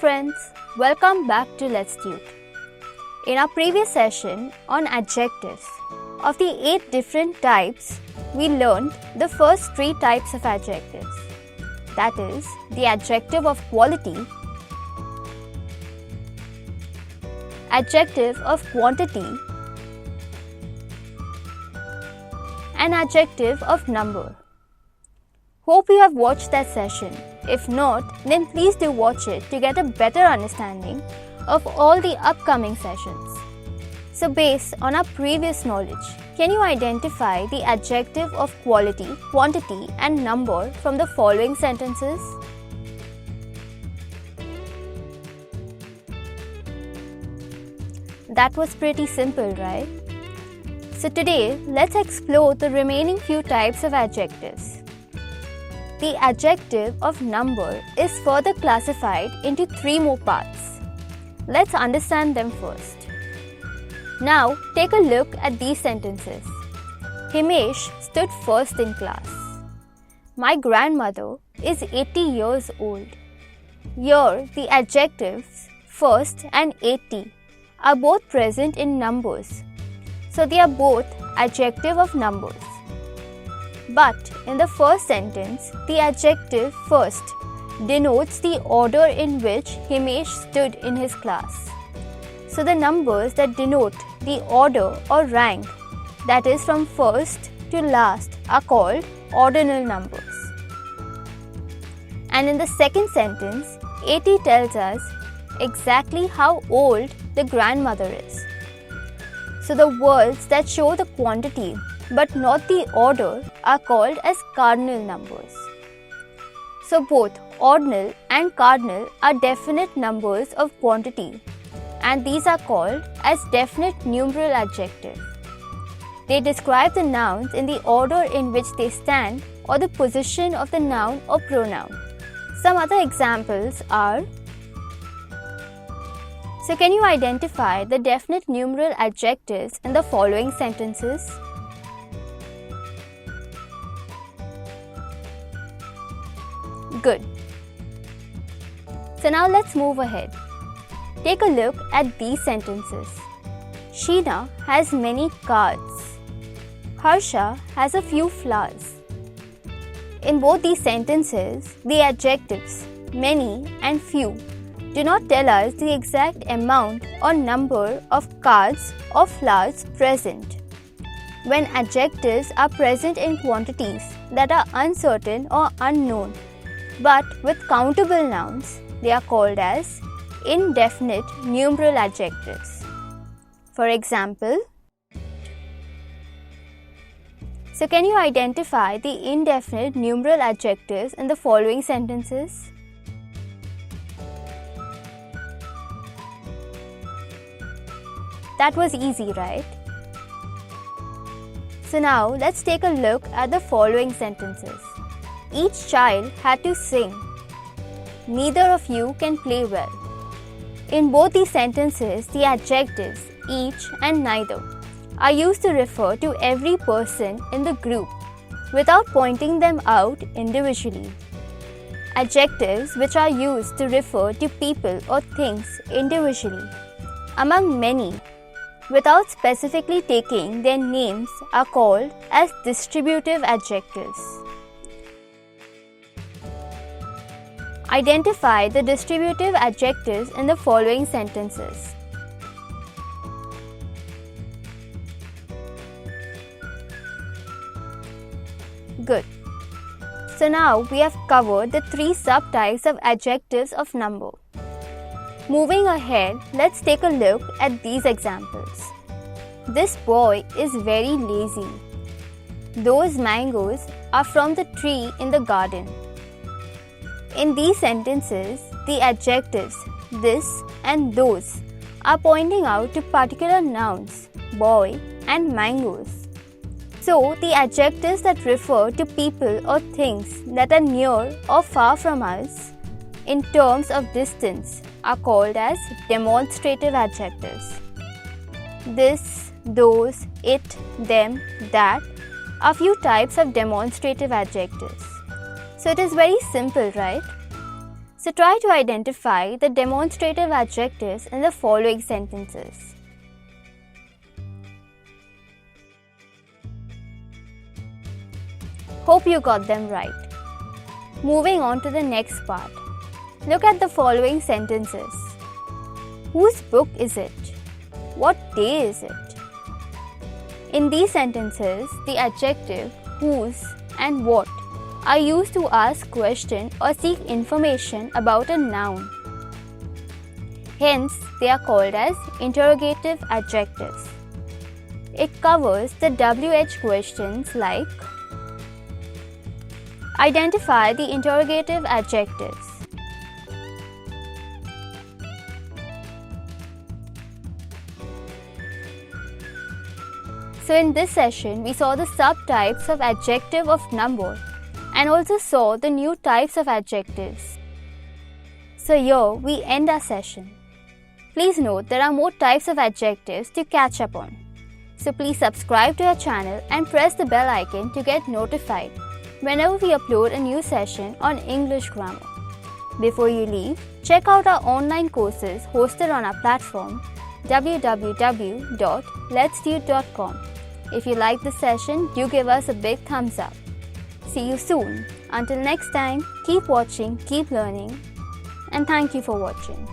friends, welcome back to Let's Tute. In our previous session on adjectives, of the 8 different types, we learned the first 3 types of adjectives. That is, the adjective of quality, adjective of quantity, and adjective of number. Hope you have watched that session. If not, then please do watch it to get a better understanding of all the upcoming sessions. So based on our previous knowledge, can you identify the adjective of quality, quantity and number from the following sentences? That was pretty simple, right? So today, let's explore the remaining few types of adjectives. The adjective of number is further classified into 3 more parts. Let's understand them first. Now, take a look at these sentences. Himesh stood first in class. My grandmother is 80 years old. Here, the adjectives first and 80 are both present in numbers. So, they are both adjective of numbers. But in the first sentence, the adjective first denotes the order in which Himesh stood in his class. So the numbers that denote the order or rank, that is from first to last, are called ordinal numbers. And in the second sentence, 80 tells us exactly how old the grandmother is. So the words that show the quantity but not the order are called as cardinal numbers. So both ordinal and cardinal are definite numbers of quantity, and these are called as definite numeral adjective. They describe the nouns in the order in which they stand or the position of the noun or pronoun. Some other examples are: so can you identify the definite numeral adjectives in the following sentences? Good. So now let's move ahead. Take a look at these sentences. Sheena has many cards. Harsha has a few flowers. In both these sentences, the adjectives many and few do not tell us the exact amount or number of cards or flowers present. When adjectives are present in quantities that are uncertain or unknown, but with countable nouns, they are called as indefinite numeral adjectives. For example, so can you identify the indefinite numeral adjectives in the following sentences? That was easy, right? So now let's take a look at the following sentences. Each child had to sing. Neither of you can play well. In both these sentences, the adjectives each and neither are used to refer to every person in the group without pointing them out individually. Adjectives which are used to refer to people or things individually among many without specifically taking their names are called as distributive adjectives. Identify the distributive adjectives in the following sentences. Good. So now we have covered the 3 subtypes of adjectives of number. Moving ahead, let's take a look at these examples. This boy is very lazy. Those mangoes are from the tree in the garden. In these sentences, the adjectives this and those are pointing out to particular nouns, boy and mangoes. So, the adjectives that refer to people or things that are near or far from us in terms of distance are called as demonstrative adjectives. This, those, it, them, that are few types of demonstrative adjectives. So it is very simple, right? So try to identify the demonstrative adjectives in the following sentences. Hope you got them right. Moving on to the next part. Look at the following sentences. Whose book is it? What day is it? In these sentences, the adjective whose and what are used to ask question or seek information about a noun. Hence, they are called as interrogative adjectives. It covers the WH questions like identify the interrogative adjectives. So in this session, we saw the subtypes of adjective of number and also saw the new types of adjectives. So here we end our session. Please note there are more types of adjectives to catch up on. So please subscribe to our channel and press the bell icon to get notified whenever we upload a new session on English grammar. Before you leave, check out our online courses hosted on our platform www.letstude.com. If you like this session, do give us a big thumbs up. See you soon. Until next time, keep watching, keep learning, and thank you for watching.